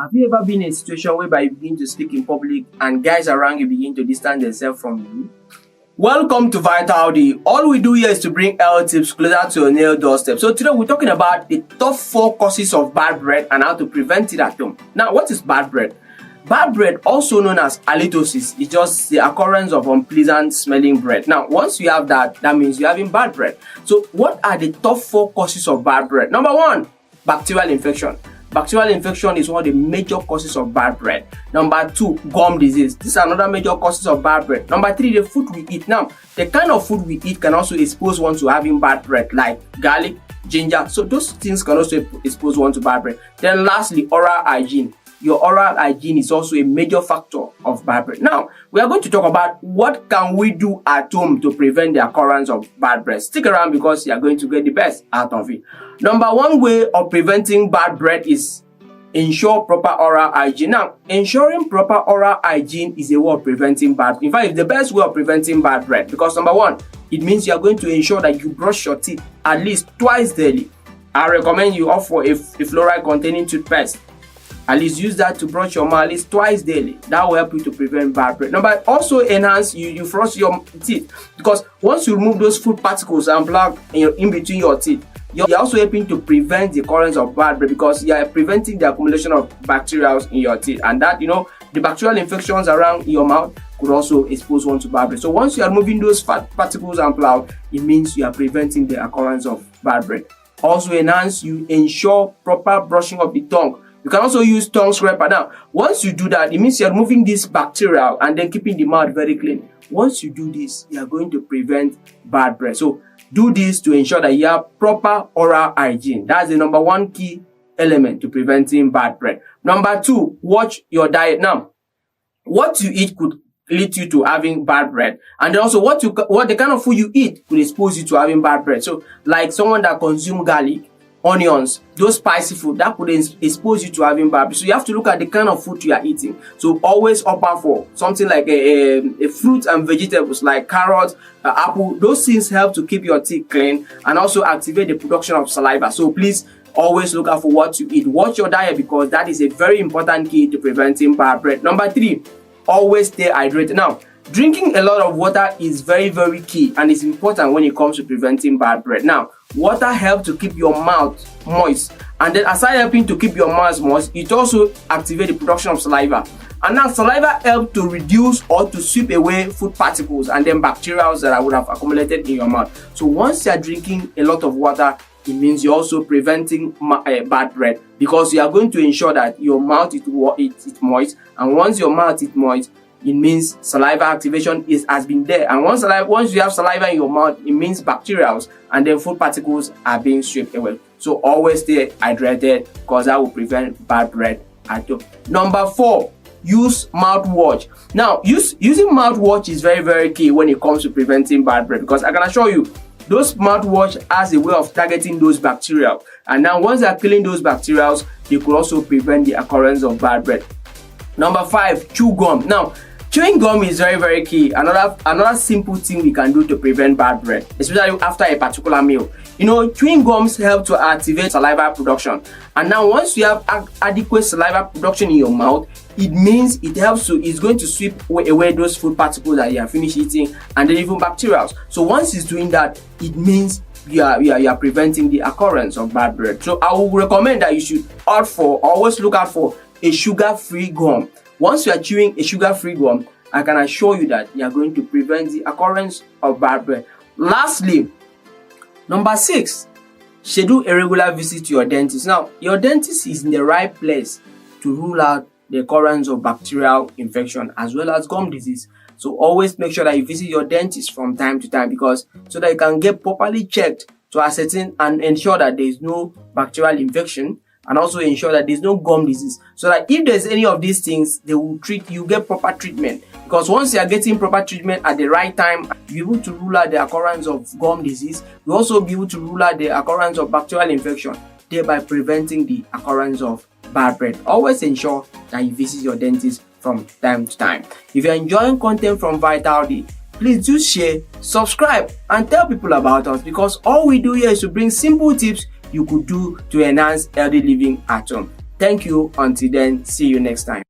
Have you ever been in a situation whereby you begin to speak in public and guys around you begin to distance themselves from you? Welcome to Dietary. All we do here is to bring health tips closer to your nail doorstep. So today we're talking about the top 4 causes of bad breath and how to prevent it at home. Now, what is bad breath? Bad breath, also known as halitosis, is just the occurrence of unpleasant smelling breath. Now, once you have that means you're having bad breath. So what are the top 4 causes of bad breath? Number 1, bacterial infection. Bacterial infection is one of the major causes of bad breath. Number 2, gum disease. These are another major causes of bad breath. Number 3, the food we eat. Now, the kind of food we eat can also expose one to having bad breath, like garlic, ginger. So those things can also expose one to bad breath. Then lastly, oral hygiene. Your oral hygiene is also a major factor of bad breath. Now, we are going to talk about what can we do at home to prevent the occurrence of bad breath. Stick around because you are going to get the best out of it. Number 1 way of preventing bad breath is ensure proper oral hygiene. Now, ensuring proper oral hygiene is a way of preventing bad breath. In fact, it's the best way of preventing bad breath because number 1, it means you are going to ensure that you brush your teeth at least twice daily. I recommend you opt for a fluoride containing toothpaste. At least use that to brush your mouth at least twice daily. That will help you to prevent bad breath. Number, also enhance you floss your teeth because once you remove those food particles and plaque in between your teeth, you're also helping to prevent the occurrence of bad breath because you are preventing the accumulation of bacteria in your teeth, and that the bacterial infections around your mouth could also expose one to bad breath. So once you are removing those fat particles and plaque, it means you are preventing the occurrence of bad breath. Also enhance, you ensure proper brushing of the tongue. You can also use tongue scraper. Now, once you do that, it means you're removing this bacteria and then keeping the mouth very clean. Once you do this, you are going to prevent bad breath. So do this to ensure that you have proper oral hygiene. That's the number 1 key element to preventing bad breath. Number 2, watch your diet. Now, what you eat could lead you to having bad breath, and then also what the kind of food you eat could expose you to having bad breath. So, like someone that consumes garlic, onions, those spicy food, that could expose you to having bad breath. So you have to look at the kind of food you are eating. So always opt for something like a fruit and vegetables like carrots, apple. Those things help to keep your teeth clean and also activate the production of saliva. So please always look out for what you eat. Watch your diet because that is a very important key to preventing bad breath. Number 3, always stay hydrated. Now, drinking a lot of water is very, very key and it's important when it comes to preventing bad breath. Now, water helps to keep your mouth moist, and then aside helping to keep your mouth moist, it also activates the production of saliva. And now saliva helps to reduce or to sweep away food particles and then bacteria that would have accumulated in your mouth. So once you are drinking a lot of water, it means you're also preventing bad breath because you are going to ensure that your mouth is moist, and once your mouth is moist, it means saliva activation has been there, and once you have saliva in your mouth, it means bacteria and then food particles are being swept away. So always stay hydrated because that will prevent bad breath at all. Number 4, use mouthwash. Now, using mouthwash is very, very key when it comes to preventing bad breath because I can assure you, those mouthwash has a way of targeting those bacteria, and now once they are killing those bacteria, they could also prevent the occurrence of bad breath. Number 5, chew gum. Now, chewing gum is very, very key. Another simple thing we can do to prevent bad breath, especially after a particular meal. Chewing gums help to activate saliva production. And now once you have adequate saliva production in your mouth, it means it's going to sweep away those food particles that you have finished eating and then even bacteria. So once it's doing that, it means you are preventing the occurrence of bad breath. So I would recommend that you should always look out for a sugar-free gum. Once you are chewing a sugar-free gum, I can assure you that you are going to prevent the occurrence of bad breath. Lastly, number 6, schedule a regular visit to your dentist. Now, your dentist is in the right place to rule out the occurrence of bacterial infection as well as gum disease. So always make sure that you visit your dentist from time to time so that you can get properly checked to ascertain and ensure that there is no bacterial infection, and also ensure that there's no gum disease, so that if there's any of these things, they will treat you, get proper treatment. Because once you are getting proper treatment at the right time, you're able to rule out the occurrence of gum disease. You also be able to rule out the occurrence of bacterial infection, thereby preventing the occurrence of bad breath. Always ensure that you visit your dentist from time to time. If you're enjoying content from Dietary, please do share, subscribe, and tell people about us because all we do here is to bring simple tips you could do to enhance healthy living at home. Thank you. Until then, see you next time.